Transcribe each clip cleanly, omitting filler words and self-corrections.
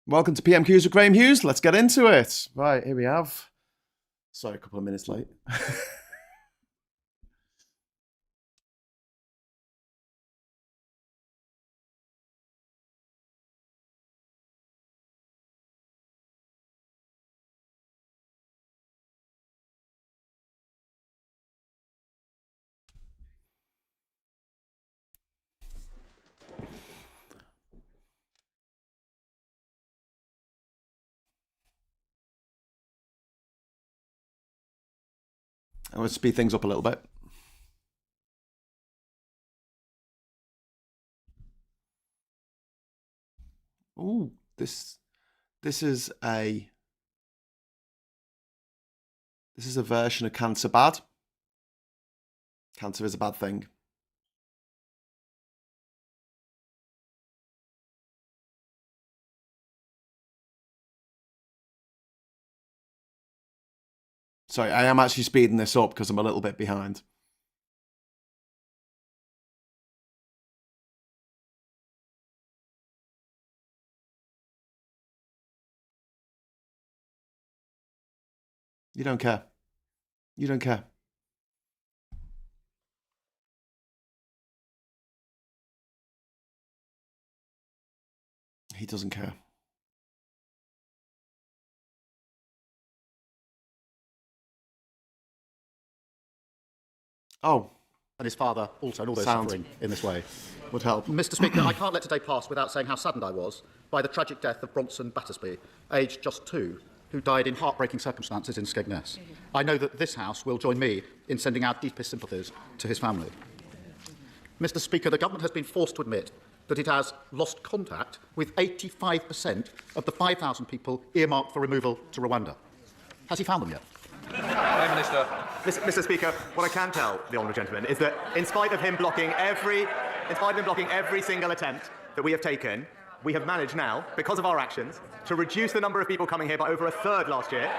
Welcome to PMQs with Graham Hughes. Let's get into it. Right, here we have. Sorry, a couple of minutes late. I'm going to speed things up a little bit. Oh, this is a version of cancer bad. Cancer is a bad thing. Sorry, I am actually speeding this up because I'm a little bit behind. You don't care. You don't care. He doesn't care. Oh. And his father also, and all those suffering in this way. Would help. Mr. Speaker, I can't let today pass without saying how saddened I was by the tragic death of Bronson Battersby, aged just 2, who died in heartbreaking circumstances in Skegness. I know that this House will join me in sending our deepest sympathies to his family. Mr. Speaker, the government has been forced to admit that it has lost contact with 85% of the 5,000 people earmarked for removal to Rwanda. Has he found them yet? Prime Minister. Mr. Speaker, what I can tell the honourable gentleman is that in spite of him blocking every single attempt that we have taken, we have managed now, because of our actions, to reduce the number of people coming here by over a third last year,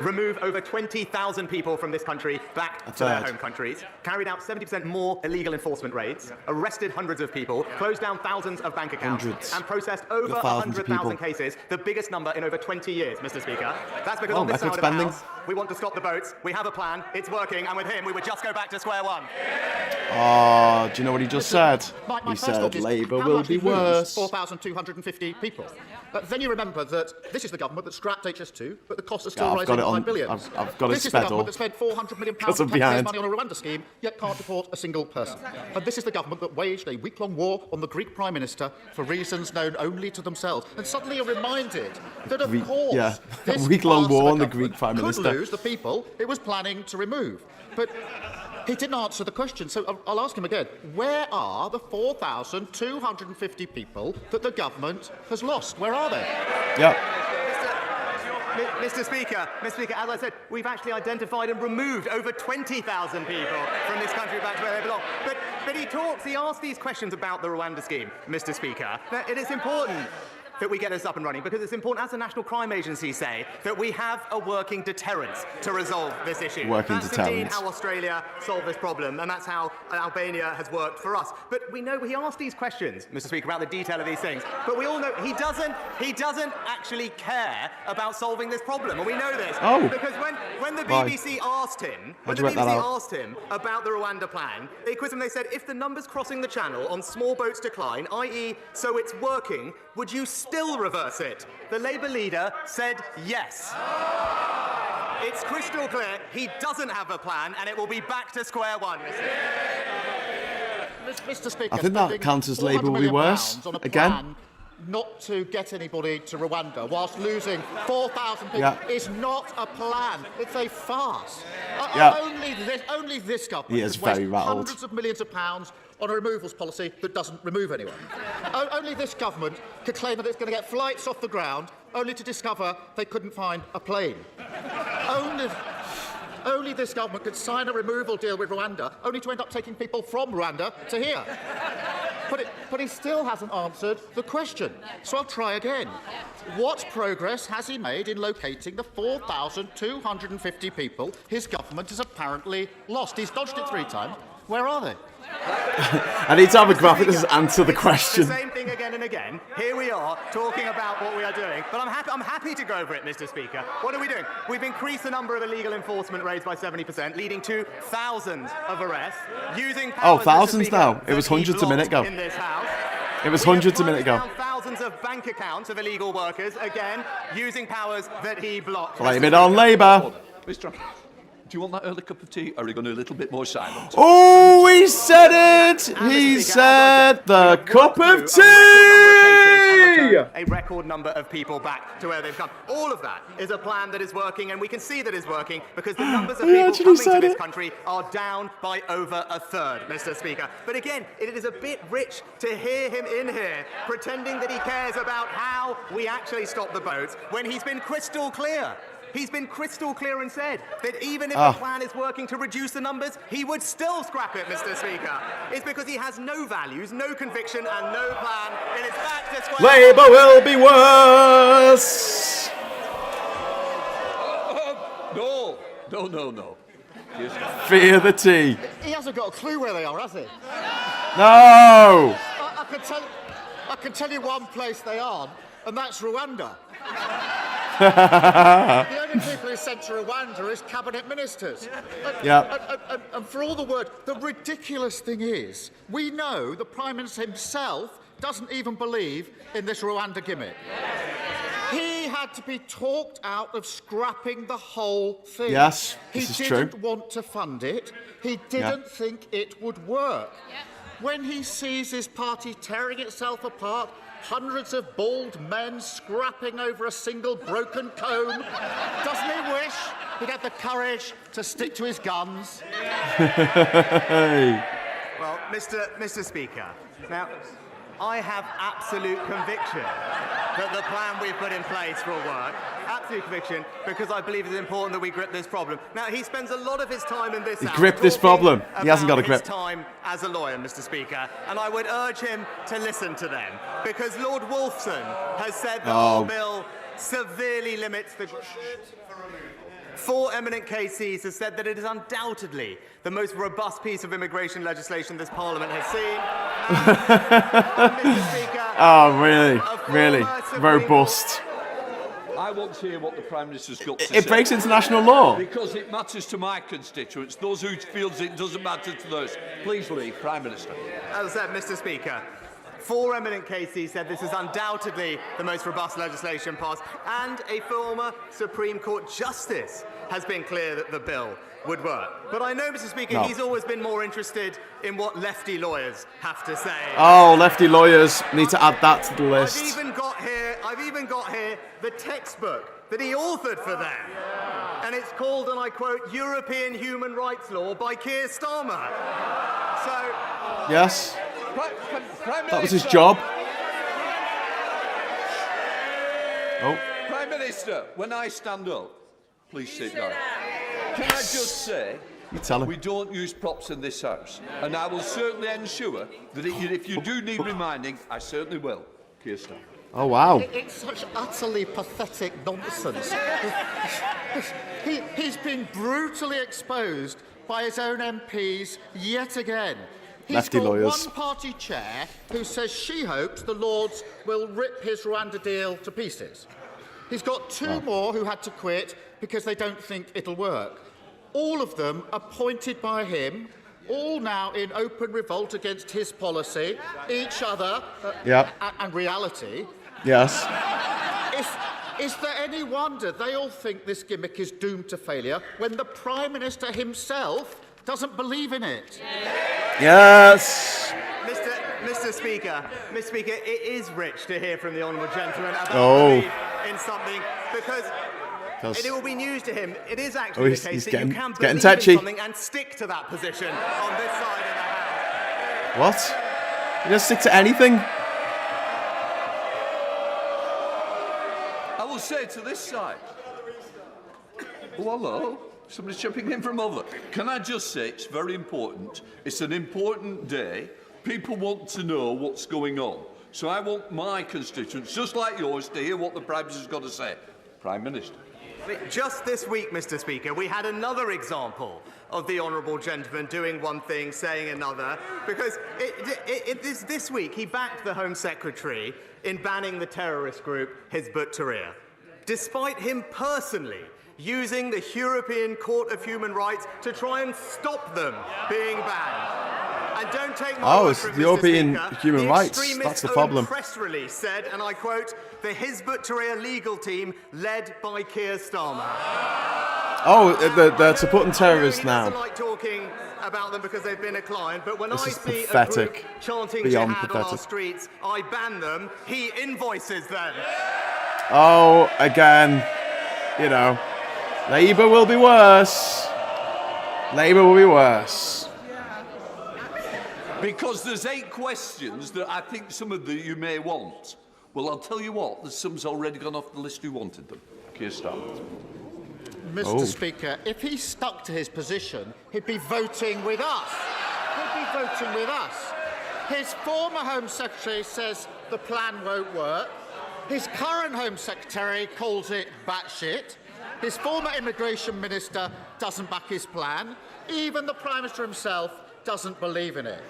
remove over 20,000 people from this country back to their home countries, carried out 70% more illegal enforcement raids, arrested hundreds of people, closed down thousands of bank accounts, and processed over 100,000 cases, the biggest number in over 20 years, Mr. Speaker. That's because on this side of the House, we want to stop the boats, we have a plan, it's working, and with him, we would just go back to square one. Oh, do you know what he just said? He said Labour will be worse. 4,250 people. Then you remember that this is the government that scrapped HS2, but the costs are still I've rising got it by on, billions. I've got it This is the sped government up. that spent £400 million Because I'm of taxpayers' behind. money on a Rwanda scheme, yet can't deport a single person. And this is the government that waged a week-long war on the Greek Prime Minister for reasons known only to themselves. And suddenly are reminded that, of course, this a week-long war on the government Greek Prime Minister could lose the people it was planning to remove. But he didn't answer the question, so I'll ask him again. Where are the 4,250 people that the government has lost? Where are they? Yeah. Mr. Speaker, as I said, we've actually identified and removed over 20,000 people from this country back to where they belong. But he asks these questions about the Rwanda scheme, Mr. Speaker. It is important that we get this up and running, because it's important, as the National Crime Agency say, that we have a working deterrence to resolve this issue. That's indeed how Australia solved this problem, and that's how Albania has worked for us. But we know he asked these questions, Mr. Speaker, about the detail of these things, but we all know he doesn't actually care about solving this problem, and we know this. Because when the BBC asked him, about the Rwanda plan, they quizzed him, they said, if the numbers crossing the channel on small boats decline, i.e. so it's working, would you still reverse it? The Labour leader said yes. It's crystal clear he doesn't have a plan, and it will be back to square one. Mr. Speaker, I think that counts as Labour will be worse. Again. Not to get anybody to Rwanda whilst losing 4,000 people is not a plan. It's a farce. Only this government has wasted hundreds of millions of pounds on a removals policy that doesn't remove anyone. Only this government could claim that it's going to get flights off the ground, only to discover they couldn't find a plane. Only this government could sign a removal deal with Rwanda, only to end up taking people from Rwanda to here. But he still hasn't answered the question. So I'll try again. What progress has he made in locating the 4,250 people his government has apparently lost? He's dodged it 3 times. Where are they? I need to have a graphic that says answer the question. The same thing again and again. Here we are talking about what we are doing, but I'm happy to go over it, Mr. Speaker. What are we doing? We've increased the number of illegal enforcement raids by 70%, leading to thousands of arrests, using powers, thousands Mr. Speaker, now. It was that he hundreds a minute ago. blocked in this House. It was We have hundreds a minute closed ago. down thousands of bank accounts of illegal workers, again, using powers that he blocked. Blame it on Labour. Mr. Do you want that early cup of tea, or are you going to be a little bit more silent? Oh, he said it! He said the cup of tea! A record number of people back to where they've come. All of that is a plan that is working, and we can see that it's working because the numbers of He people actually coming to said this it. country are down by over a third, Mr. Speaker. But again, it is a bit rich to hear him in here pretending that he cares about how we actually stop the boats when he's been crystal clear. He's been crystal clear and said that even if the plan is working to reduce the numbers, he would still scrap it, Mr. Speaker. It's because he has no values, no conviction, and no plan. And it's back to square. Labour will be worse! No. Yes, Fear the tea. He hasn't got a clue where they are, has he? No! I can tell you one place they aren't, and that's Rwanda. The only people who sent to Rwanda is cabinet ministers. And for all the word, the ridiculous thing is, we know the Prime Minister himself doesn't even believe in this Rwanda gimmick. He had to be talked out of scrapping the whole thing. Yes, this is He true. didn't want to fund it. He didn't think it would work. When he sees his party tearing itself apart, hundreds of bald men scrapping over a single broken comb, doesn't he wish he'd had the courage to stick to his guns? Well, Mr. Speaker, now, I have absolute conviction that the plan we've put in place will work. Absolute conviction, because I believe it's important that we grip this problem. Now, he spends a lot of his time in this House grip this talking problem. He hasn't got a about grip. his time as a lawyer, Mr. Speaker, and I would urge him to listen to them, because Lord Wolfson has said that our bill severely limits the... Four eminent KCs have said that it is undoubtedly the most robust piece of immigration legislation this Parliament has seen. Mr. Speaker, Really robust. I want to hear what the Prime Minister's got to say. It breaks international law. Because it matters to my constituents, those who feel it doesn't matter to those. Please leave, Prime Minister. as I said, Mr. Speaker, four eminent KCs said this is undoubtedly the most robust legislation passed, and a former Supreme Court Justice has been clear that the bill would work. But I know, Mr. Speaker, he's always been more interested in what lefty lawyers have to say. Oh, lefty lawyers need to add that to the list. I've even got here the textbook that he authored for them. And it's called, and I quote, European Human Rights Law by Keir Starmer. So... Yes. Prime That was his Minister. job. Oh. Prime Minister, when I stand up, please sit down. Can I just say, You tell him. we don't use props in this House, and I will certainly ensure that if you do need reminding, I certainly will. Keir Starmer. Oh, wow. It's such utterly pathetic nonsense. He's been brutally exposed by his own MPs yet again. He's Lefty got lawyers. one party chair who says she hopes the Lords will rip his Rwanda deal to pieces. He's got two more who had to quit because they don't think it'll work. All of them appointed by him, all now in open revolt against his policy, each other, and reality. Yes. Is there any wonder they all think this gimmick is doomed to failure when the Prime Minister himself doesn't believe in it? Yes. Mr. Speaker, it is rich to hear from the honourable gentleman about belief in something, because it will be news to him. It is actually the case that you can believe in something and stick to that position on this side of the House. What? You don't stick to anything? I will say to this side. Oh, hello. Somebody's jumping in from over. Can I just say it's very important. It's an important day. People want to know what's going on. So I want my constituents, just like yours, to hear what the Prime Minister's got to say. Prime Minister. Just this week, Mr. Speaker, we had another example of the honourable gentleman doing one thing, saying another, because this week he backed the Home Secretary in banning the terrorist group Hizb ut-Tahrir, despite him personally using the European Court of Human Rights to try and stop them being banned. And don't take my word it's for it, the Mr. European Speaker, human rights. extremist's That's the own problem. press release said, and I quote, "The Hizb ut-Tahrir legal team led by Keir Starmer." They're supporting terrorists He now. doesn't like talking about them because they've been a client, but when This I is see a pathetic. group chanting Beyond jihad on our pathetic. streets, I ban them, he invoices them. Oh, again, you know, Labour will be worse. Labour will be worse. Because there's 8 questions that I think some of you may want. Well, I'll tell you what, there's some's already gone off the list who wanted them. Keir Starmer. Mr. Speaker, if he stuck to his position, he'd be voting with us. He'd be voting with us. His former Home Secretary says the plan won't work. His current Home Secretary calls it batshit. His former Immigration Minister doesn't back his plan. Even the Prime Minister himself doesn't believe in it.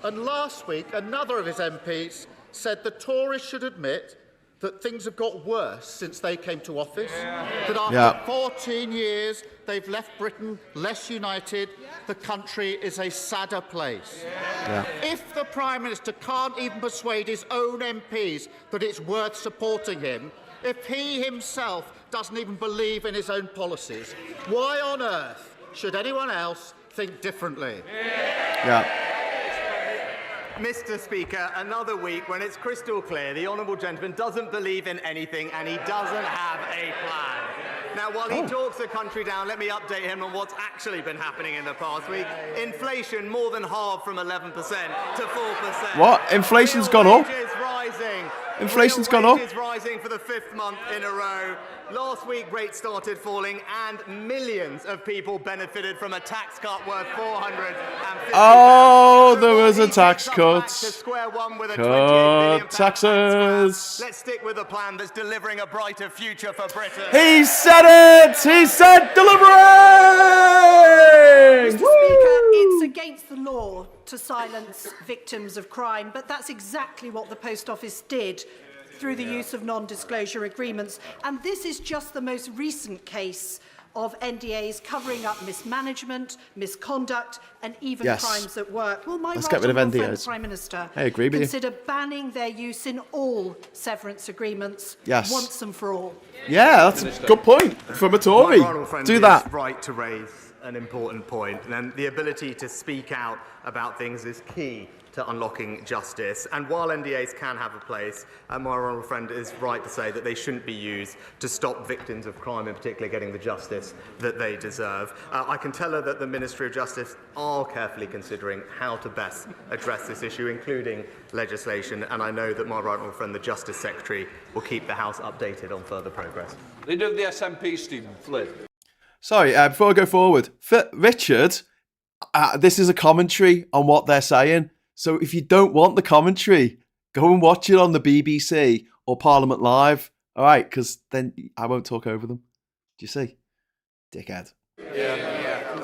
And last week, another of his MPs said the Tories should admit that things have got worse since they came to office, that after 14 years they've left Britain less united, the country is a sadder place. If the Prime Minister can't even persuade his own MPs that it's worth supporting him, if he himself doesn't even believe in his own policies, why on earth should anyone else think differently? Mr. Speaker, another week when it's crystal clear the honourable gentleman doesn't believe in anything and he doesn't have a plan. Now, while he talks the country down, let me update him on what's actually been happening in the past week. Inflation more than halved from 11% to 4%. What? Inflation's gone up? Wages rising. Inflation's gone up? Wages rising for the 5th month in a row. Last week, rates started falling and millions of people benefited from a tax cut worth £450. Oh, there was a tax cut. To square one with a Cut 28 billion pound taxes. Let's stick with a plan that's delivering a brighter future for Britain. He said it! He said delivering! Mr. Speaker, it's against the law to silence victims of crime, but that's exactly what the Post Office did through the use of non-disclosure agreements. And this is just the most recent case of NDAs covering up mismanagement, misconduct, and even crimes at work. Will my Let's get rid of NDAs. Prime Minister I agree with you. consider banning their use in all severance agreements once and for all? Yeah, that's a good point from a Tory. My honourable friend Do is that. right to raise an important point, and the ability to speak out about things is key to unlocking justice. And while NDAs can have a place, my honourable friend is right to say that they shouldn't be used to stop victims of crime, in particular getting the justice that they deserve. I can tell her that the Ministry of Justice are carefully considering how to best address this issue, including legislation, and I know that my right honourable friend, the Justice Secretary, will keep the House updated on further progress. Leader of the SNP, Stephen Flynn. Sorry, before I go forward, Richard, this is a commentary on what they're saying. So if you don't want the commentary, go and watch it on the BBC or Parliament Live. All right, because then I won't talk over them. Do you see? Dickhead.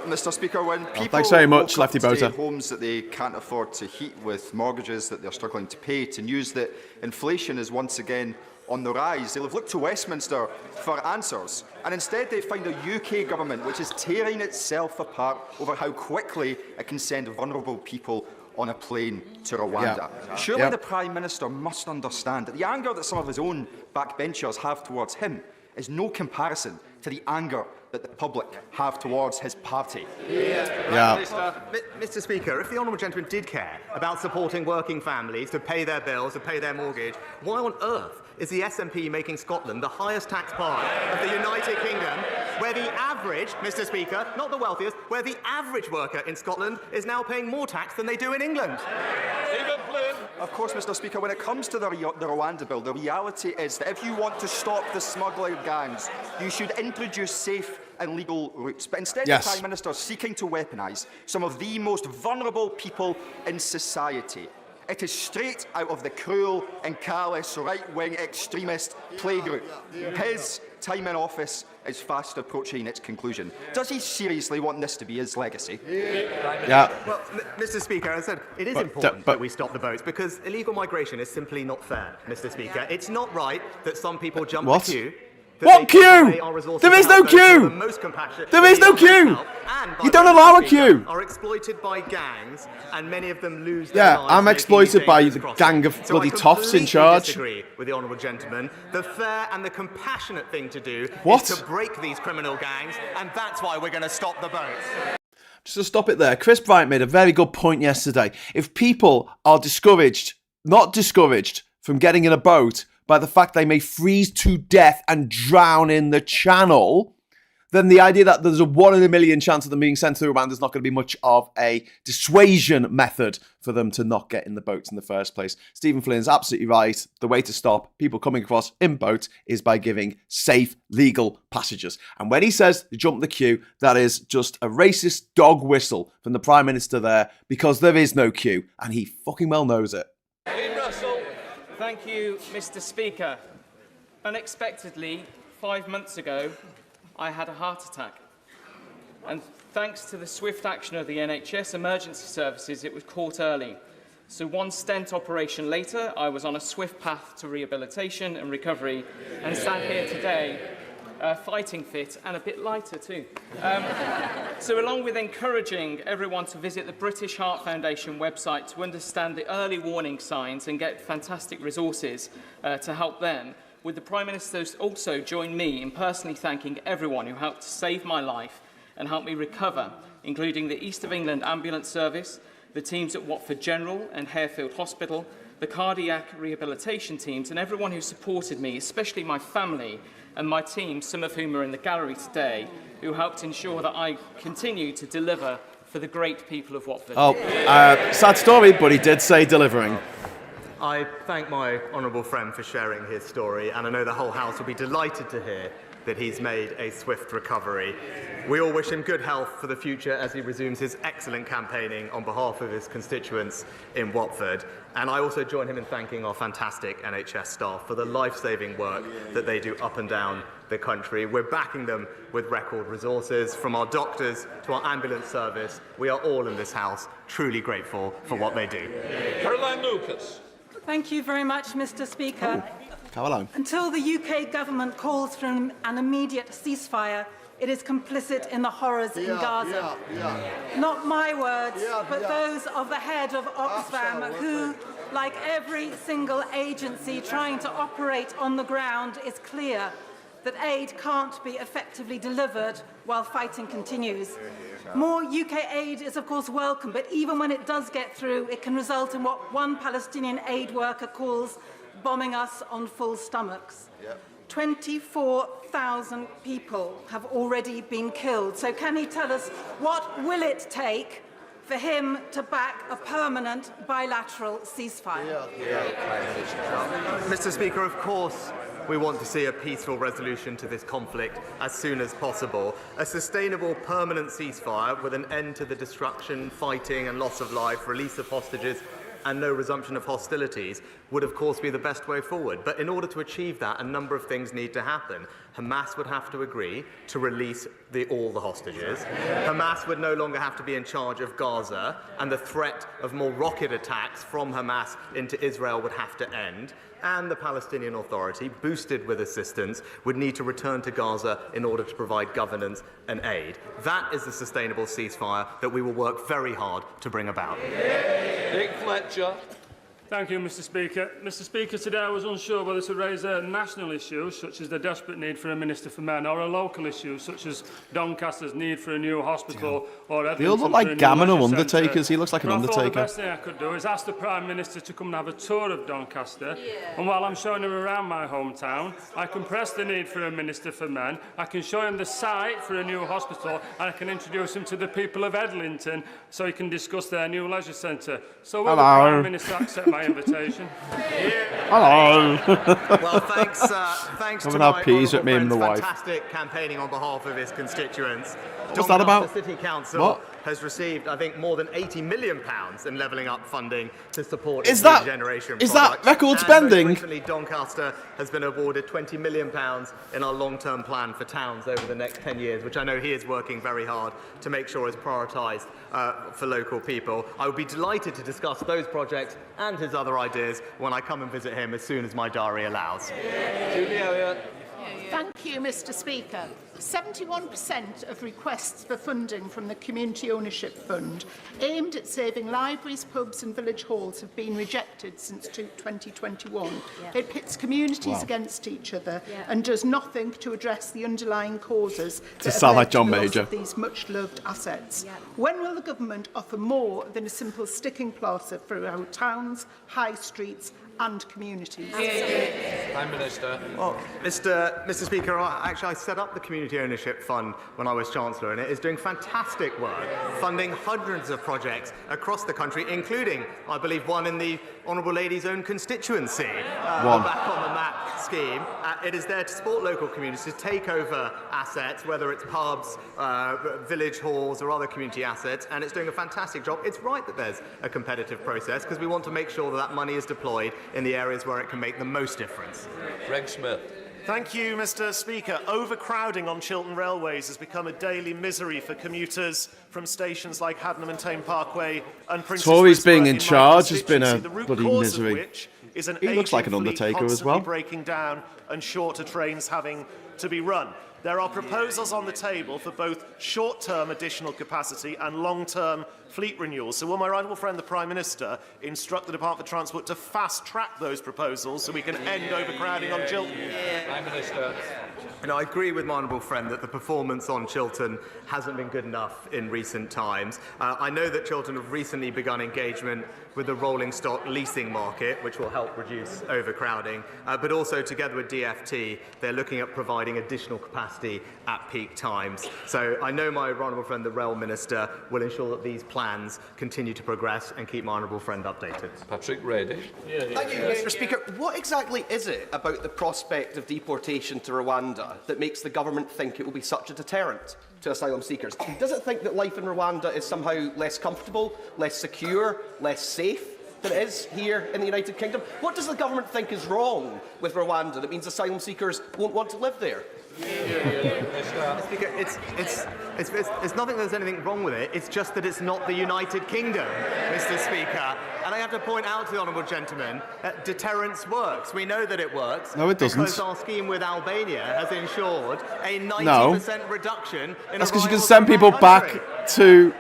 Mr. Speaker, when people thanks very much, woke up Lefty to Boater. homes that they can't afford to heat with mortgages that they're struggling to pay, to news that inflation is once again on the rise, they'll have looked to Westminster for answers. And instead they find a UK government which is tearing itself apart over how quickly it can send vulnerable people on a plane to Rwanda. Surely the Prime Minister must understand that the anger that some of his own backbenchers have towards him is no comparison to the anger that the public have towards his party. Mr. Speaker, if the honourable gentleman did care about supporting working families to pay their bills, to pay their mortgage, why on earth is the SNP making Scotland the highest tax part of the United Kingdom, where the average, Mr. Speaker, not the wealthiest, where the average worker in Scotland is now paying more tax than they do in England? Of course, Mr. Speaker, when it comes to the Rwanda bill, the reality is that if you want to stop the smuggling gangs, you should introduce safe and legal routes. But instead, the Prime Minister is seeking to weaponise some of the most vulnerable people in society. It is straight out of the cruel and callous right-wing extremist playgroup. His time in office is fast approaching its conclusion. Does he seriously want this to be his legacy? Yeah. Well, Mr. Speaker, as I said, it is important that we stop the votes because illegal migration is simply not fair, Mr. Speaker. It's not right that some people jump What? the queue. What queue? There is no queue! There is no queue! You don't allow a queue! Are exploited by gangs, and many of them lose their Yeah, lives. I'm making exploited these by dangerous the crossings. gang of So bloody I toffs in completely charge. disagree with the honourable gentleman. The fair and the compassionate thing to do What? is to break these criminal gangs, and that's why we're going to stop the votes. Just to stop it there, Chris Bryant made a very good point yesterday. If people are not discouraged from getting in a boat by the fact they may freeze to death and drown in the channel, then the idea that there's a 1 in a million chance of them being sent to Rwanda is not going to be much of a dissuasion method for them to not get in the boats in the first place. Stephen Flynn's absolutely right. The way to stop people coming across in boats is by giving safe, legal passages. And when he says to jump the queue, that is just a racist dog whistle from the Prime Minister there, because there is no queue, and he fucking well knows it. Thank you, Mr. Speaker. Unexpectedly, 5 months ago, I had a heart attack. And thanks to the swift action of the NHS emergency services, it was caught early. So 1 stent operation later, I was on a swift path to rehabilitation and recovery and stand here today fighting fit and a bit lighter too. So along with encouraging everyone to visit the British Heart Foundation website to understand the early warning signs and get fantastic resources to help them, would the Prime Minister also join me in personally thanking everyone who helped to save my life and help me recover, including the East of England Ambulance Service, the teams at Watford General and Harefield Hospital, the cardiac rehabilitation teams, and everyone who supported me, especially my family and my team, some of whom are in the gallery today, who helped ensure that I continue to deliver for the great people of Watford. Sad story, but he did say delivering. I thank my honourable friend for sharing his story, and I know the whole House will be delighted to hear that he's made a swift recovery. We all wish him good health for the future as he resumes his excellent campaigning on behalf of his constituents in Watford. And I also join him in thanking our fantastic NHS staff for the life-saving work that they do up and down the country. We're backing them with record resources, from our doctors to our ambulance service. We are all in this House truly grateful for what they do. Caroline Lucas. Thank you very much, Mr. Speaker. Caroline. Until the UK government calls for an immediate ceasefire, it is complicit in the horrors in Gaza. Not my words, but those of the head of Oxfam, who, like every single agency trying to operate on the ground, is clear that aid can't be effectively delivered while fighting continues. More UK aid is, of course, welcome, but even when it does get through, it can result in what one Palestinian aid worker calls bombing us on full stomachs. 24,000 people have already been killed. So can he tell us what will it take for him to back a permanent bilateral ceasefire? Mr. Speaker, of course, we want to see a peaceful resolution to this conflict as soon as possible. A sustainable, permanent ceasefire with an end to the destruction, fighting and loss of life, release of hostages and no resumption of hostilities would of course be the best way forward. But in order to achieve that, a number of things need to happen. Hamas would have to agree to release all the hostages. Hamas would no longer have to be in charge of Gaza, and the threat of more rocket attacks from Hamas into Israel would have to end. And the Palestinian Authority, boosted with assistance, would need to return to Gaza in order to provide governance and aid. That is the sustainable ceasefire that we will work very hard to bring about. Nick Fletcher. Thank you, Mr. Speaker. Mr. Speaker, today I was unsure whether to raise a national issue, such as the desperate need for a Minister for Men, or a local issue, such as Doncaster's need for a new hospital, or They Edmonton all look for like a new Gammon or leisure Undertakers. centre. He looks like an But I thought the Undertaker. best thing I could do is ask the Prime Minister to come and have a tour of Doncaster. And while I'm showing him around my hometown, I can press the need for a Minister for Men, I can show him the site for a new hospital, and I can introduce him to the people of Edmonton so he can discuss their new leisure centre. So will the Prime Minister accept my invitation? Hello. Well, thanks to Having my our peas honourable at me and friend's the wife. fantastic campaigning on behalf of his constituents. What's that about? The City Council What? has received, I think, more than £80 million in levelling up funding to support Is its that- regeneration is that projects. record And spending? most recently, Doncaster has been awarded £20 million in our long-term plan for towns over the next 10 years, which I know he is working very hard to make sure is prioritised for local people. I would be delighted to discuss those projects and his other ideas when I come and visit him as soon as my diary allows. Julie Elliott. Thank you, Mr. Speaker. 71% of requests for funding from the Community Ownership Fund aimed at saving libraries, pubs and village halls have been rejected since 2021. It pits communities against each other and does nothing to address the underlying causes that sound have like led John to the loss Major. of these much-loved assets. When will the government offer more than a simple sticking plaster for our towns, high streets and communities? Prime Minister. Well, Mr. Speaker, I set up the Community Ownership Fund when I was Chancellor, and it is doing fantastic work, funding hundreds of projects across the country, including, I believe, one in the Honourable Lady's own constituency, back on the map scheme. It is there to support local communities to take over assets, whether it's pubs, village halls or other community assets, and it's doing a fantastic job. It's right that there's a competitive process because we want to make sure that that money is deployed in the areas where it can make the most difference. Greg Smith. Thank you, Mr. Speaker. Overcrowding on Chiltern railways has become a daily misery for commuters from stations like Hadnam and Tame Parkway and Princess Tories Whisper being in in my charge has been a constituency, the root bloody cause of misery. which is an He looks like an ageing fleet undertaker as constantly well. breaking down and shorter trains having to be run. There are proposals on the table for both short-term additional capacity and long-term fleet renewal. So will my right honourable friend, the Prime Minister, instruct the Department for Transport to fast-track those proposals so we can end overcrowding on Chiltern? Prime Minister. And I agree with my honourable friend that the performance on Chiltern hasn't been good enough in recent times. I know that Chiltern have recently begun engagement with the rolling stock leasing market, which will help reduce overcrowding, but also together with DFT, they're looking at providing additional capacity at peak times. So I know my honourable friend, the Rail Minister, will ensure that these plans continue to progress and keep my honourable friend updated. Patrick Reddy. Thank you, Mr. Speaker. What exactly is it about the prospect of deportation to Rwanda that makes the government think it will be such a deterrent to asylum seekers? Does it think that life in Rwanda is somehow less comfortable, less secure, less safe than it is here in the United Kingdom? What does the government think is wrong with Rwanda that means asylum seekers won't want to live there? Speaker, it's not that there's anything wrong with it, it's just that it's not the United Kingdom, Mr. Speaker. And I have to point out to the honourable gentleman that deterrence works. We know that it works. No, it doesn't. Because our scheme with Albania has ensured a 90% reduction in That's because you can arrivals send from people that back country. to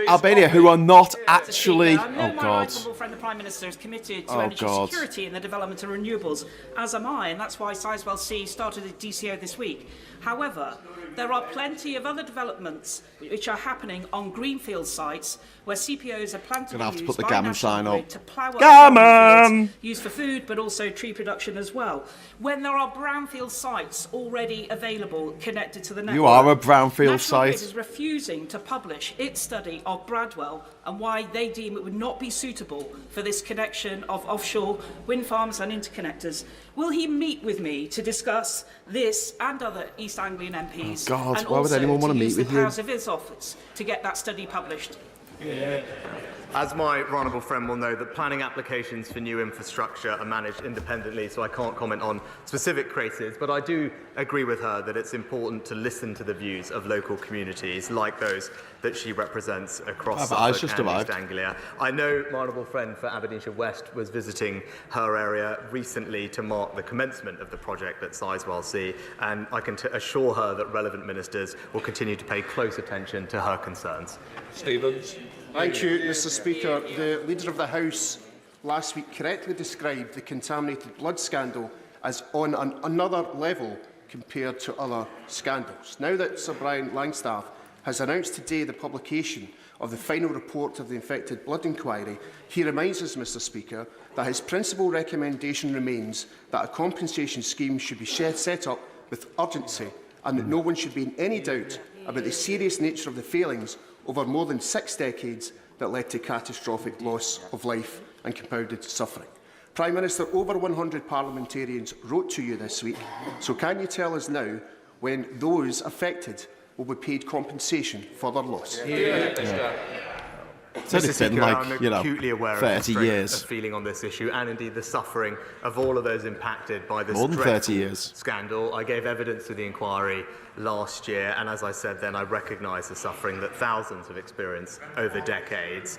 Albania who are not actually. I know Oh my God. right honourable friend, the Prime Minister, is committed to Oh, energy God. security and the development of renewables, as am I, and that's why Sizewell C started a DCO this week. However, there are plenty of other developments which are happening on greenfield sites where CPOs are planned to Gonna have be to used put the by gammon National sign Grid up. to plough up Gammon! fields used for food, but also tree production as well. When there are brownfield sites already available connected to the network, You are a brownfield National Grid site. is refusing to publish its study of Bradwell and why they deem it would not be suitable for this connection of offshore wind farms and interconnectors. Will he meet with me to discuss this and other East Anglian MPs? Oh, God, and why would also anyone wanna to meet use with the you? powers of his office to get that study published? As my honourable friend will know, that planning applications for new infrastructure are managed independently, so I can't comment on specific cases, but I do agree with her that it's important to listen to the views of local communities like those that she represents across Suffolk and East Anglia. I know my honourable friend for Aberdeenshire West was visiting her area recently to mark the commencement of the project at Sizewell C, and I can assure her that relevant ministers will continue to pay close attention to her concerns. Stevens. Thank you, Mr. Speaker. The Leader of the House last week correctly described the contaminated blood scandal as on another level compared to other scandals. Now that Sir Brian Langstaff has announced today the publication of the final report of the infected blood inquiry, he reminds us, Mr. Speaker, that his principal recommendation remains that a compensation scheme should be set up with urgency and that no one should be in any doubt about the serious nature of the failings over more than 6 decades that led to catastrophic loss of life and compounded suffering. Prime Minister, over 100 parliamentarians wrote to you this week, so can you tell us now when those affected will be paid compensation for their loss. It's only been like, acutely aware of the 30 strength years. of feeling on this issue, and indeed the suffering of all of those impacted by this More than 30 years. scandal. I gave evidence to the inquiry last year, and as I said then, I recognise the suffering that thousands have experienced over decades.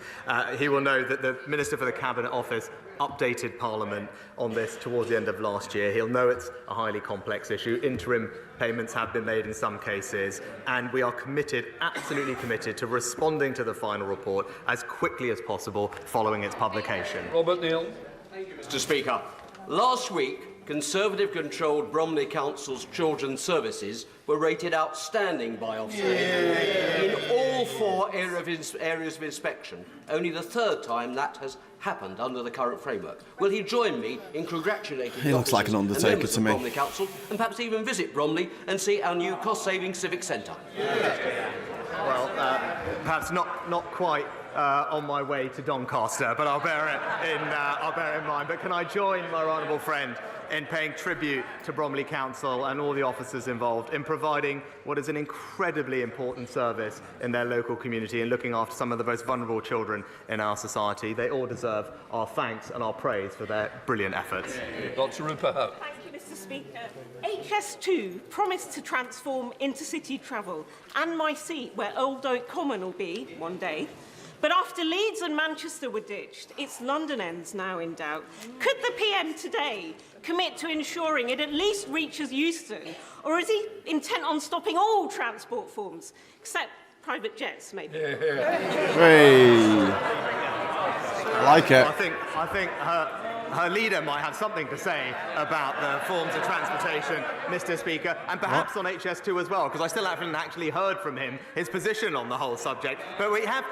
He will know that the Minister for the Cabinet Office updated Parliament on this towards the end of last year. He'll know it's a highly complex issue. Interim payments have been made in some cases, and we are committed, absolutely committed, to responding to the final report as quickly as possible following its publication. Robert Neal. Mr. Speaker, last week, Conservative-controlled Bromley Council's children's services were rated outstanding by Ofsted in all 4 areas of inspection. Only the 3rd time that has happened under the current framework. Will he join me in congratulating He looks like an Undertaker to me. Bromley Council, and perhaps even visit Bromley and see our new cost-saving civic centre? Well, perhaps not quite on my way to Doncaster, but I'll bear it in mind. But can I join my honourable friend in paying tribute to Bromley Council and all the officers involved in providing what is an incredibly important service in their local community and looking after some of the most vulnerable children in our society. They all deserve our thanks and our praise for their brilliant efforts. Dr. Rupert. Thank you, Mr. Speaker. HS2 promised to transform intercity travel and my seat where Old Oak Common will be one day. But after Leeds and Manchester were ditched, its London end's now in doubt. Could the PM today commit to ensuring it at least reaches Euston, or is he intent on stopping all transport forms, except private jets, maybe? Hey. I like it. I think her leader might have something to say about the forms of transportation, Mr. Speaker, and perhaps on HS2 as well, because I still haven't actually heard from him his position on the whole subject. But we have,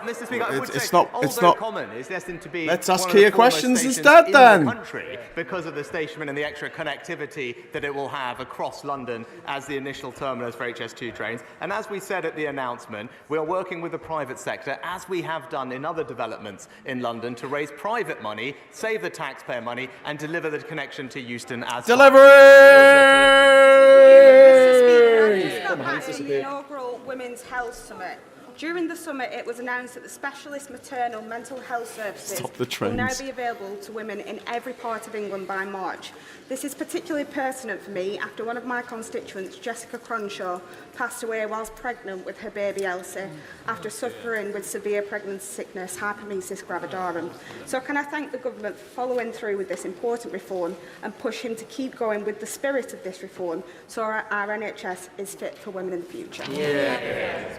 Mr. Speaker, I would say Old Oak Common is destined to be Let's ask one of the Kia foremost questions stations instead, in then. the country because of the station and the extra connectivity that it will have across London as the initial terminus for HS2 trains. And as we said at the announcement, we are working with the private sector, as we have done in other developments in London, to raise private money, save the taxpayer money, and deliver the connection to Euston as Delivery! The inaugural Women's Health Summit. During the summit, it was announced that the specialist maternal mental health services will now be available to women in every part of England by March. This is particularly pertinent for me after one of my constituents, Jessica Cronshaw, passed away whilst pregnant with her baby Elsie after suffering with severe pregnancy sickness, hyperemesis gravidarum. So can I thank the government for following through with this important reform and push him to keep going with the spirit of this reform so our NHS is fit for women in the future?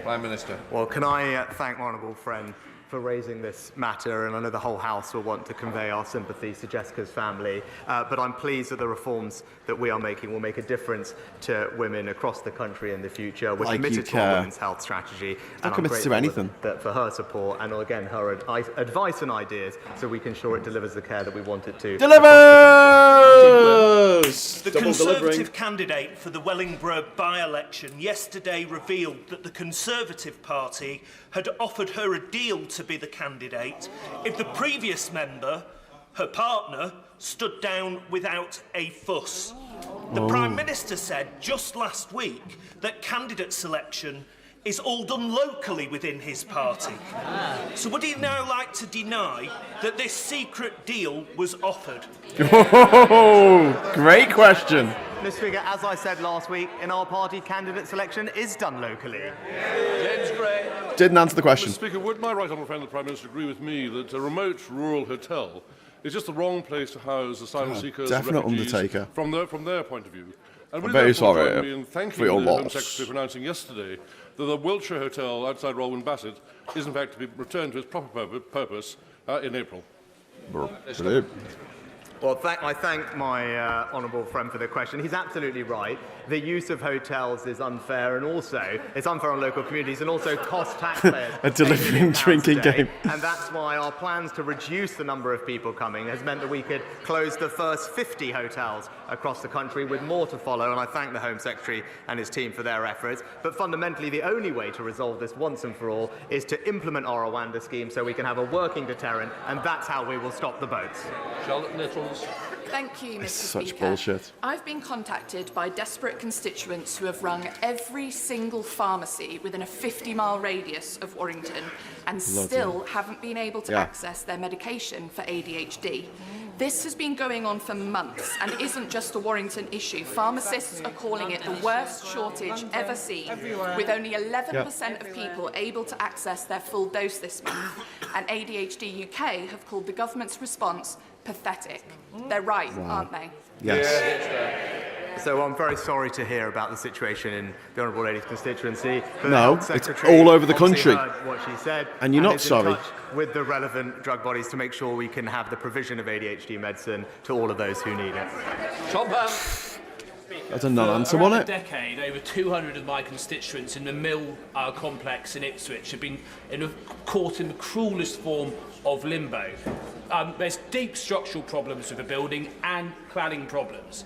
Prime Minister. Well, can I thank my honourable friend for raising this matter, and I know the whole House will want to convey our sympathies to Jessica's family, but I'm pleased that the reforms that we are making will make a difference to women across the country in the future. We're committed to our women's health strategy, and I'm committed to anything. for her support and, again, her advice and ideas so we can ensure it delivers the care that we want it to. Delivers! The Conservative candidate for the Wellingborough by-election yesterday revealed that the Conservative Party had offered her a deal to be the candidate if the previous member, her partner, stood down without a fuss. The Prime Minister said just last week that candidate selection is all done locally within his party. So would he now like to deny that this secret deal was offered? Great question. Mr. Speaker, as I said last week, in our party, candidate selection is done locally. James Gray. Didn't answer the question. Mr. Speaker, would my right honourable friend, the Prime Minister, agree with me that a remote rural hotel is just the wrong place to house asylum seekers and definite refugees Undertaker. from their point of view? And I'm would very you therefore sorry join me in thanking for your the Home loss. Secretary for announcing yesterday that the Wiltshire Hotel outside Rolwyn Bassett is in fact to be returned to its proper purpose in April? Brilliant. Well, I thank my honourable friend for the question. He's absolutely right. The use of hotels is unfair, and also it's unfair on local communities, and also costs taxpayers A delivering drinking game. And that's why our plans to reduce the number of people coming has meant that we could close the first 50 hotels across the country, with more to follow. And I thank the Home Secretary and his team for their efforts. But fundamentally, the only way to resolve this once and for all is to implement our Rwanda scheme so we can have a working deterrent, and that's how we will stop the boats. Charlotte Nichols. Thank you, Mr. It's such Speaker. bullshit. I've been contacted by desperate constituents who have rung every single pharmacy within a 50-mile radius of Warrington and still haven't been able to access their medication for ADHD. This has been going on for months and isn't just a Warrington issue. Pharmacists are calling it the worst shortage ever seen, with only 11% of people able to access their full dose this month. And ADHD UK have called the government's response pathetic. They're right, aren't they? Yes. So I'm very sorry to hear about the situation in the Honourable Lady's constituency. The No, Health it's Secretary all over the obviously country. heard what she said, And you're not is in sorry. touch with the relevant drug bodies to make sure we can have the provision of ADHD medicine to all of those who need it. That's a non-answer, For wasn't around it? a decade, over 200 of my constituents in the Mill complex in Ipswich have been caught in the cruelest form of limbo. There's deep structural problems with the building and cladding problems.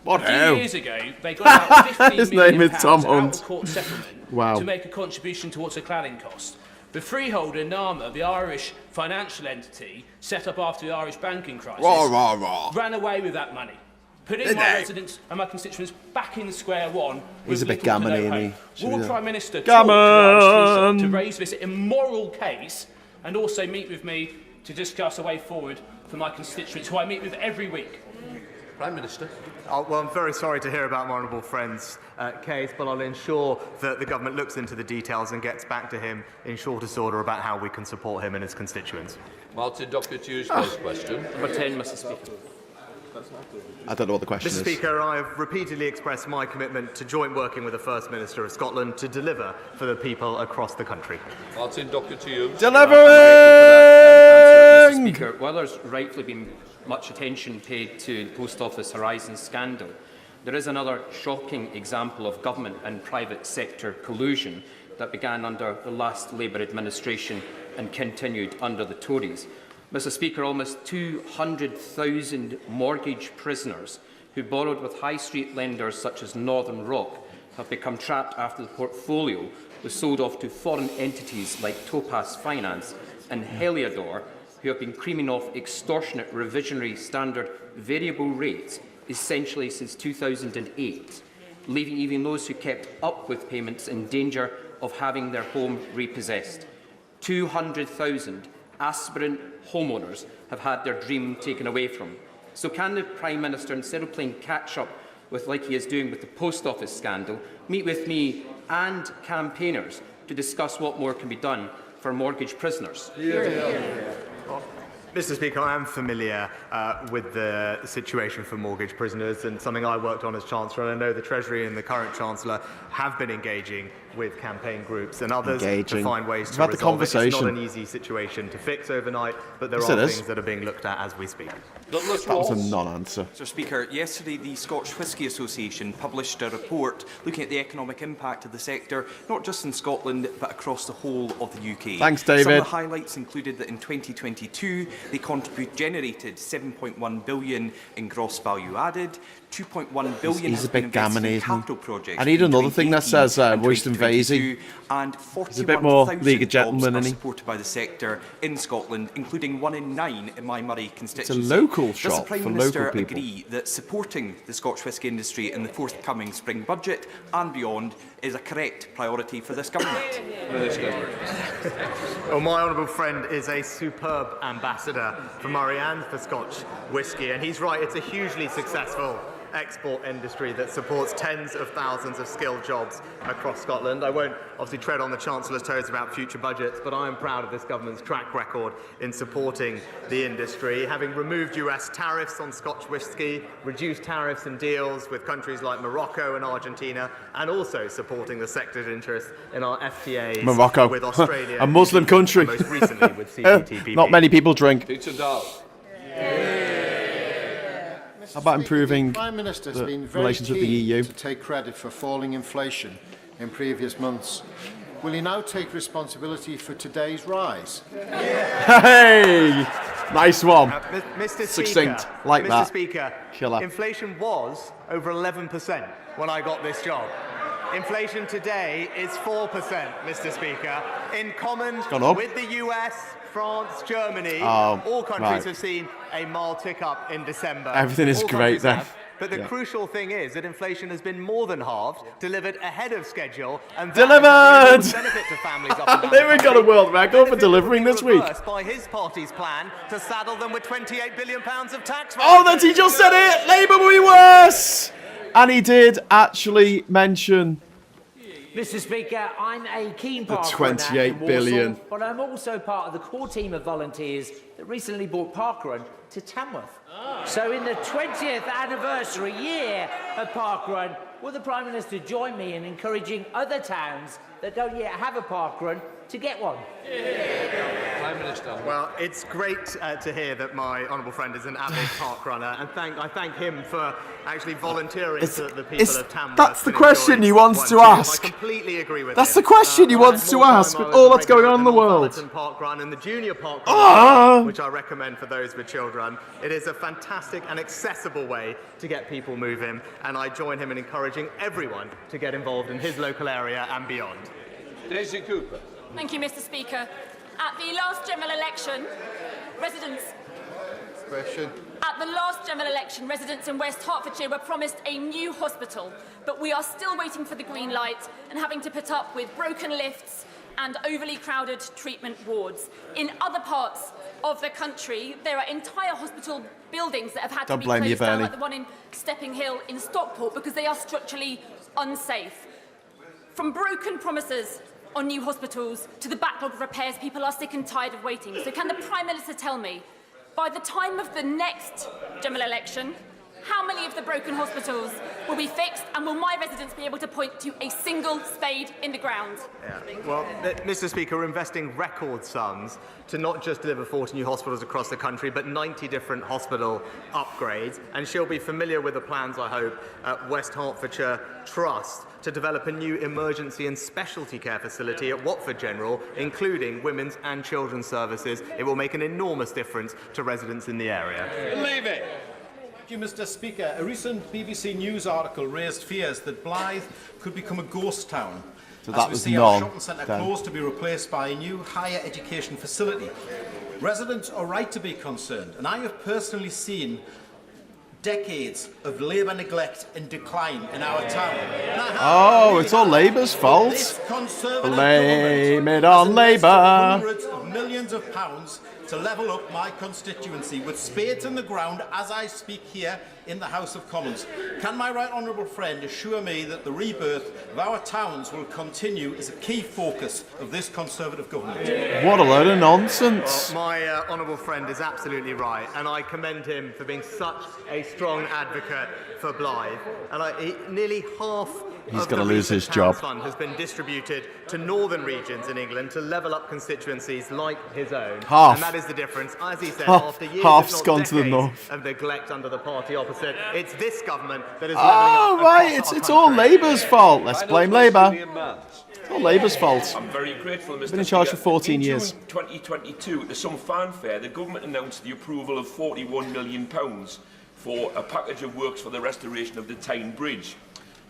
What A few hell? years ago, they got about £15 His million name is Tom out Hunt. of court settlement Wow. to make a contribution towards the cladding cost. The freeholder, NAMA, the Irish financial entity set up after the Irish banking crisis, Rah, rah, rah. ran away with that money, putting Did my they? residents and my constituents back in square one. He's with a bit little to no gammony, isn't hope. he? Will the Yeah. Prime Minister talk to Gammon! to raise this immoral case and also meet with me to discuss a way forward for my constituents, who I meet with every week? Prime Minister. Well, I'm very sorry to hear about my honourable friend's case, but I'll ensure that the government looks into the details and gets back to him in shortest order about how we can support him and his constituents. Martin Doherty's first question. Number 10, Mr. Speaker. I don't know what the question Mr. is. Speaker, I have repeatedly expressed my commitment to joint working with the First Minister of Scotland to deliver for the people across the country. Martin Doherty. Delivering! Mr. Speaker, while there's rightfully been much attention paid to the Post Office Horizon scandal, there is another shocking example of government and private sector collusion that began under the last Labour administration and continued under the Tories. Mr. Speaker, almost 200,000 mortgage prisoners who borrowed with high street lenders such as Northern Rock have become trapped after the portfolio was sold off to foreign entities like Topaz Finance and Heliodor, who have been creaming off extortionate revisionary standard variable rates essentially since 2008, leaving even those who kept up with payments in danger of having their home repossessed. 200,000 aspirant homeowners have had their dream taken away from. So can the Prime Minister, instead of playing catch-up with like he is doing with the Post Office scandal, meet with me and campaigners to discuss what more can be done for mortgage prisoners? Mr. Speaker, I am familiar with the situation for mortgage prisoners and something I worked on as Chancellor, and I know the Treasury and the current Chancellor have been engaging with campaign groups and others to find ways to We've had the resolve it. It's conversation. not an easy situation to fix overnight, but there Yes, are it is. things that are being looked at as we speak. That was a non-answer. Mr. Speaker, yesterday the Scotch Whisky Association published a report looking at the economic impact of the sector, not just in Scotland but across the whole of the UK. Thanks, David. Some of the highlights included that in 2022 they generated £7.1 billion in gross value added, £2.1 billion He's has a been bit invested in gammony, capital isn't projects. he? I need another thing that says and Royston Vasey. 2022, and He's a bit more 41,000 League of jobs Gentlemen, are isn't he? supported by the sector in Scotland, including 1 in 9 in my Murray It's a constituency. local Does the shop Prime for Minister local people. agree that supporting the Scotch whisky industry in the forthcoming spring budget and beyond is a correct priority for this government? Well, my honourable friend is a superb ambassador for Murray and for Scotch whisky, and he's right, it's a hugely successful export industry that supports tens of thousands of skilled jobs across Scotland. I won't obviously tread on the Chancellor's toes about future budgets, but I am proud of this government's track record in supporting the industry, having removed US tariffs on Scotch whisky, reduced tariffs and deals with countries like Morocco and Argentina, and also supporting the sector's interest in our FTAs Morocco, with Australia, a Muslim country. most recently with CPTPP. Not many people drink. Peter Dow. How about improving The Prime Minister's the been very relations with the keen EU? to take credit for falling inflation in previous months. Will he now take responsibility for today's rise? Hey! Nice one. Mr. Succinct, Speaker, like Mr. that. Speaker, Killer. inflation was over 11% when I got this job. Inflation today is 4%, Mr. Speaker, in common gone up. with the US, France, Germany. Oh, all countries right. have seen a mild tick up in December. Everything is All great countries then. have. But the Yeah. crucial thing is that inflation has been more than halved, delivered ahead of schedule, and that Delivered! has been a benefit to families up and down Then the we got a country. world record for delivering this week. Reversed by his party's plan to saddle them with £28 billion of tax. Oh, that he just said it! Labour will be worse! And he did actually mention Mr. Speaker, I'm a keen the park runner 28 in Warsaw, billion. but I'm also part of the core team of volunteers that recently brought Parkrun to Tamworth. So in the 20th anniversary year of Parkrun, will the Prime Minister join me in encouraging other towns that don't yet have a parkrun to get one? Prime Minister. Well, it's great to hear that my honourable friend is an avid park runner, and I thank him for actually volunteering to the people of Tamworth. That's the to question enjoy he wants to one too. ask. I completely agree with That's him. the question he I wants had to more time ask I with was all that's going regular on in the at world. Northampton Park Run and the Junior Park Ah. Run, which I recommend for those with children. It is a fantastic and accessible way to get people moving, and I join him in encouraging everyone to get involved in his local area and beyond. Daisy Cooper. Thank you, Mr. Speaker. At the last general election, residents in West Hertfordshire were promised a new hospital, but we are still waiting for the green light and having to put up with broken lifts and overly crowded treatment wards. In other parts of the country, there are entire hospital buildings that have had Don't to be blame you, closed down, Bernie. like the one in Stepping Hill in Stockport, because they are structurally unsafe. From broken promises on new hospitals to the backlog of repairs, people are sick and tired of waiting. So can the Prime Minister tell me, by the time of the next general election, how many of the broken hospitals will be fixed, and will my residents be able to point to a single spade in the ground? Yeah. Well, Mr. Speaker, we're investing record sums to not just deliver 40 new hospitals across the country, but 90 different hospital upgrades. And she'll be familiar with the plans, I hope, at West Hertfordshire Trust to develop a new emergency and specialty care facility at Watford General, including women's and children's services. It will make an enormous difference to residents in the area. Leave it. Thank you, Mr. Speaker. A recent BBC News article raised fears that Blyth could become a ghost town. So as that we was see our none, shopping centre then. closed to be replaced by a new higher education facility. Residents are right to be concerned, and I have personally seen decades of Labour neglect and decline in our town. Oh, it's all Labour's fault. This Conservative Blame government it on has invested Labour. hundreds of millions of pounds to level up my constituency with spades in the ground as I speak here in the House of Commons. Can my right honourable friend assure me that the rebirth of our towns will continue as a key focus of this Conservative government? What a load of nonsense. Well, my honourable friend is absolutely right, and I commend him for being such a strong advocate for Blyth. And nearly half He's of gonna the lose recent his job. Towns Fund has been distributed to northern regions in England to level up constituencies like his own. Half. And that is the difference. As he said, Half- after years, half's if not gone to the decades, north. of neglect under the party opposite, it's this government that is Oh, levelling up right, across it's our all country. Labour's fault. Let's blame Labour. It's all Labour's fault. I'm very grateful, Mr. Been in charge for Speaker. 14 in years. June 2022, to some fanfare, the government announced the approval of £41 million for a package of works for the restoration of the Tyne Bridge,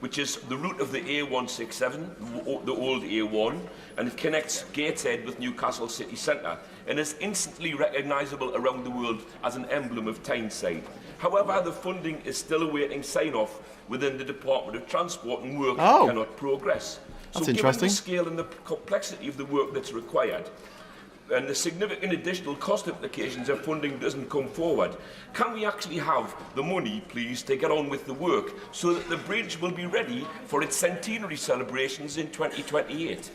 which is the route of the A167, the old A1, and it connects Gateshead with Newcastle city centre, and is instantly recognisable around the world as an emblem of Tyneside. However, the funding is still awaiting sign-off within the Department of Transport, and work cannot progress. That's so interesting. Given the scale and the complexity of the work that's required, and the significant additional cost implications if funding doesn't come forward, can we actually have the money, please, to get on with the work so that the bridge will be ready for its centenary celebrations in 2028?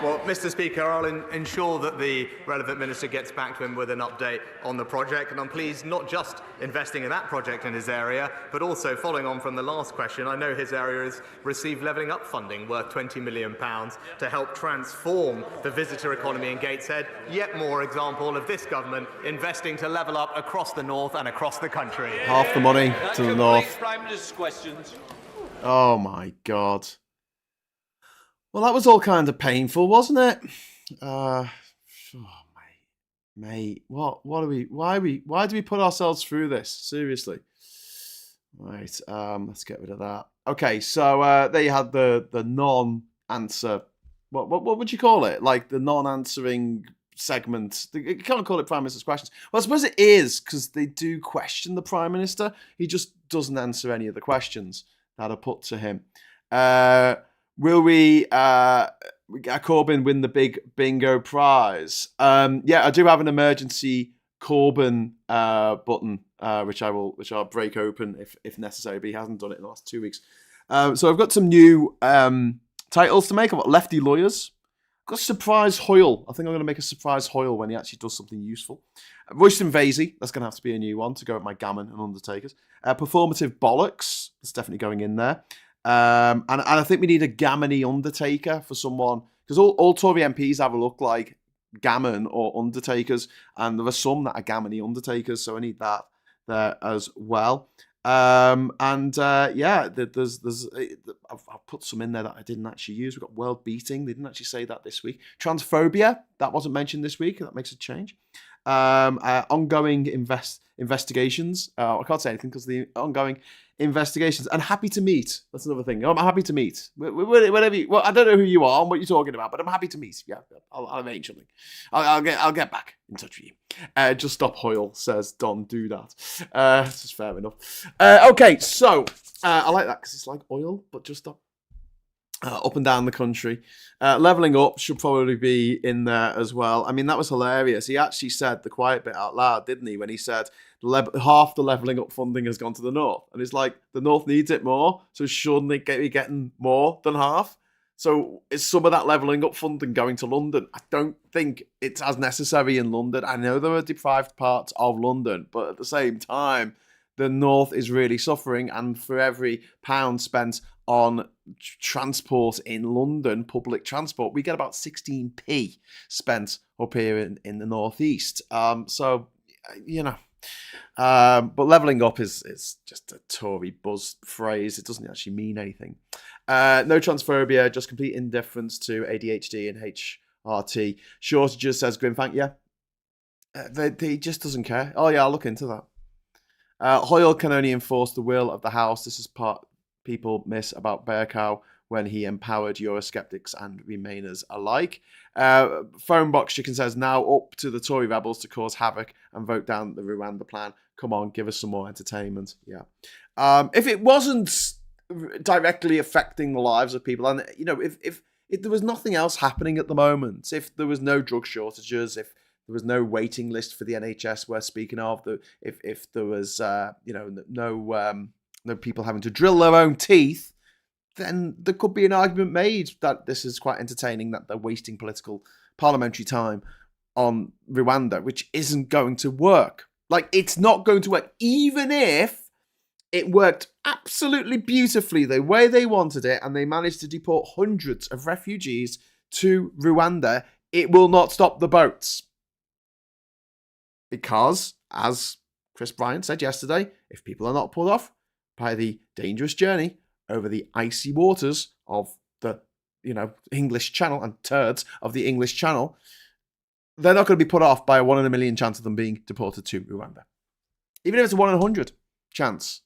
Well, Mr. Speaker, I'll ensure that the relevant minister gets back to him with an update on the project, and I'm pleased not just investing in that project in his area, but also following on from the last question, I know his area has received levelling up funding worth £20 million to help transform the visitor economy in Gateshead. Yet more example of this government investing to level up across the north and across the country. Half the money That to the completes north. Prime Minister's questions. Oh my God. Well, that was all kind of painful, wasn't it? Mate, why do we put ourselves through this? Seriously. Right, let's get rid of that. Okay, so there you had the non-answer. What would you call it? Like the non-answering segment. You can't call it Prime Minister's questions. Well, I suppose it is because they do question the Prime Minister. He just doesn't answer any of the questions that are put to him. Will Corbyn win the big bingo prize? Yeah, I do have an emergency Corbyn button, which I'll break open if necessary, but he hasn't done it in the last 2 weeks. So I've got some new titles to make. I've got Lefty Lawyers. I've got Surprise Hoyle. I think I'm going to make a Surprise Hoyle when he actually does something useful. Royston Vasey. That's going to have to be a new one to go with my Gammon and Undertakers. Performative Bollocks. That's definitely going in there. And I think we need a Gammony Undertaker for someone, because all Tory MPs have a look like Gammon or Undertakers, and there are some that are Gammony Undertakers, so I need that there as well. Yeah, there's I've put some in there that I didn't actually use. We've got World Beating. They didn't actually say that this week. Transphobia, that wasn't mentioned this week. That makes a change. Ongoing investigations. I can't say anything because the ongoing investigations. And happy to meet. That's another thing. I'm happy to meet. Whatever. Well, I don't know who you are and what you're talking about, but I'm happy to meet. Yeah, I'll arrange something. I'll get back in touch with you. Just stop Hoyle, says Don. Do that. This is fair enough. Okay, so I like that because it's like oil, but just stop. Up and down the country. Levelling Up should probably be in there as well. I mean, that was hilarious. He actually said the quiet bit out loud, didn't he? When he said half the Levelling Up funding has gone to the North. And it's like, the North needs it more, so shouldn't it be getting more than half? So is some of that Levelling Up funding going to London? I don't think it's as necessary in London. I know there are deprived parts of London, but at the same time, the North is really suffering, and for every £1 spent on transport in London, public transport, we get about 16p spent up here in the Northeast. So, you know, but levelling up is just a Tory buzz phrase. It doesn't actually mean anything. No transphobia, just complete indifference to ADHD and HRT. Shortages, says Grimfank. Yeah, he just doesn't care. Oh yeah, I'll look into that. Hoyle can only enforce the will of the House. This is part people miss about Bercow when he empowered Eurosceptics and Remainers alike. Phone box chicken says, now up to the Tory rebels to cause havoc and vote down the Rwanda plan. Come on, give us some more entertainment. Yeah. If it wasn't directly affecting the lives of people, and you know, if there was nothing else happening at the moment, if there was no drug shortages, if there was no waiting list for the NHS we're speaking of, if there was no people having to drill their own teeth, then there could be an argument made that this is quite entertaining, that they're wasting political parliamentary time on Rwanda, which isn't going to work. Like, it's not going to work. Even if it worked absolutely beautifully the way they wanted it and they managed to deport hundreds of refugees to Rwanda, it will not stop the boats. Because, as Chris Bryant said yesterday, if people are not pulled off by the dangerous journey over the icy waters of the, English Channel and turds of the English Channel, they're not going to be put off by a 1 in a million chance of them being deported to Rwanda. Even if it's a 1 in 100 chance.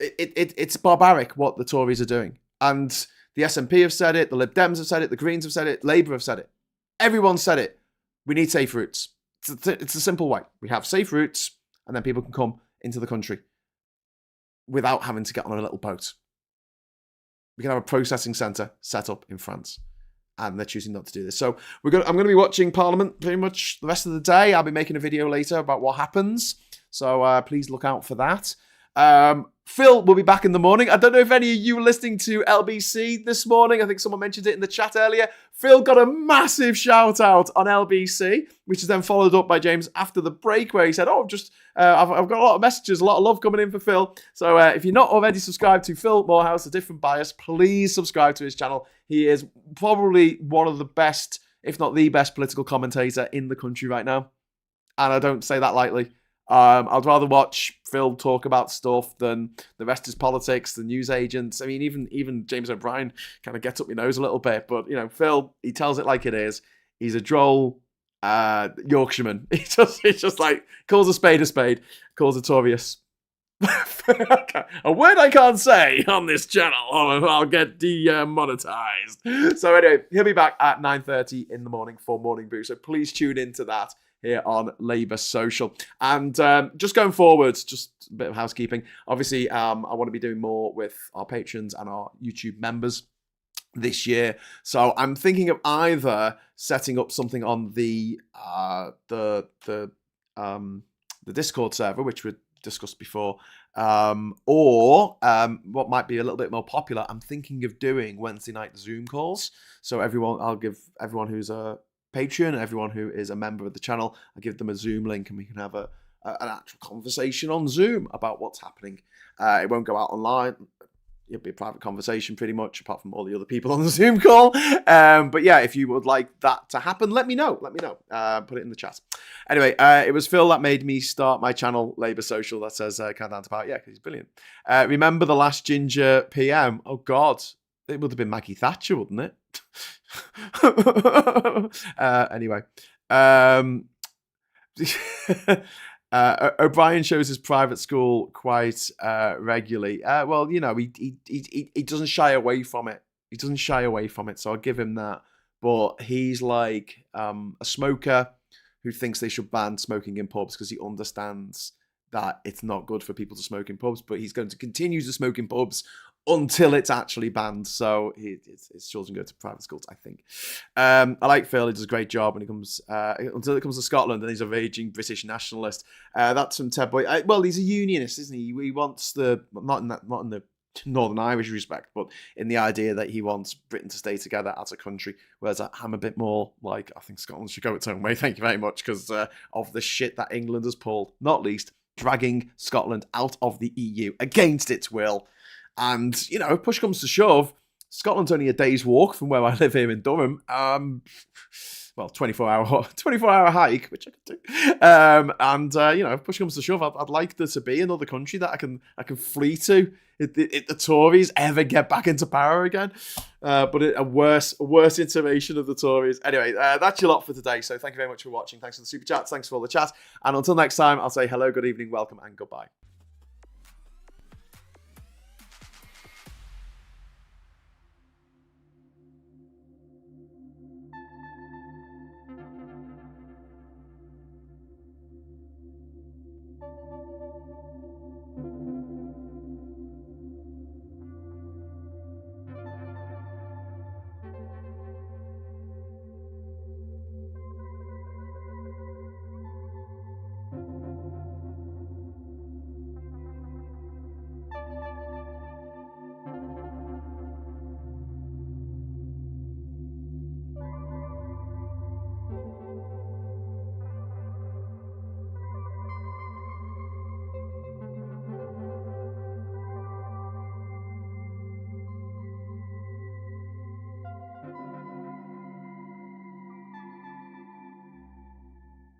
It's barbaric what the Tories are doing. And the SNP have said it, the Lib Dems have said it, the Greens have said it, Labour have said it. Everyone said it. We need safe routes. It's a simple way. We have safe routes, and then people can come into the country without having to get on a little boat. We can have a processing centre set up in France, and they're choosing not to do this. So I'm going to be watching Parliament pretty much the rest of the day. I'll be making a video later about what happens, so please look out for that. Phil will be back in the morning. I don't know if any of you were listening to LBC this morning. I think someone mentioned it in the chat earlier. Phil got a massive shout out on LBC, which is then followed up by James after the break, where he said, I've got a lot of messages, a lot of love coming in for Phil. So if you're not already subscribed to Phil Morehouse, A Different Bias, please subscribe to his channel. He is probably one of the best, if not the best, political commentator in the country right now. And I don't say that lightly. I'd rather watch Phil talk about stuff than the rest is politics, the news agents. I mean, even James O'Brien kind of gets up your nose a little bit. But, Phil, he tells it like it is. He's a droll Yorkshireman. It's just like, calls a spade, calls a Tory A word I can't say on this channel, or I'll get demonetized. So anyway, he'll be back at 9:30 in the morning for Morning Brew. So please tune into that here on Labour Social. And just going forward, just a bit of housekeeping. Obviously, I want to be doing more with our patrons and our YouTube members this year. So I'm thinking of either setting up something on the Discord server, which we discussed before, or what might be a little bit more popular, I'm thinking of doing Wednesday night Zoom calls. So I'll give everyone who's a Patreon, everyone who is a member of the channel, I'll give them a Zoom link and we can have an actual conversation on Zoom about what's happening. It won't go out online. It'll be a private conversation pretty much, apart from all the other people on the Zoom call. But yeah, if you would like that to happen, let me know. Put it in the chat. Anyway, it was Phil that made me start my channel, Labour Social, that says Countdown to Power. Yeah, because he's brilliant. Remember the last Ginger PM? Oh, God. It would have been Maggie Thatcher, wouldn't it? Anyway. O'Brien shows his private school quite regularly. Well, you know, he doesn't shy away from it. He doesn't shy away from it, so I'll give him that. But he's like a smoker who thinks they should ban smoking in pubs because he understands that it's not good for people to smoke in pubs, but he's going to continue to smoke in pubs until it's actually banned. So his children go to private schools, I think. I like Phil. He does a great job when it comes until it comes to Scotland, and he's a raging British nationalist. That's from Ted Boy. Well, he's a unionist, isn't he? He wants not in the Northern Irish respect, but in the idea that he wants Britain to stay together as a country. Whereas I'm a bit more like, I think Scotland should go its own way. Thank you very much, because of the shit that England has pulled, not least dragging Scotland out of the EU against its will. And, you know, if push comes to shove, Scotland's only a day's walk from where I live here in Durham. Well, 24-hour hike, which I could do. You know, if push comes to shove, I'd like there to be another country that I can flee to if the Tories ever get back into power again. But a worse iteration of the Tories. Anyway, that's your lot for today. So thank you very much for watching. Thanks for the super chats. Thanks for all the chat. And until next time, I'll say hello, good evening, welcome, and goodbye.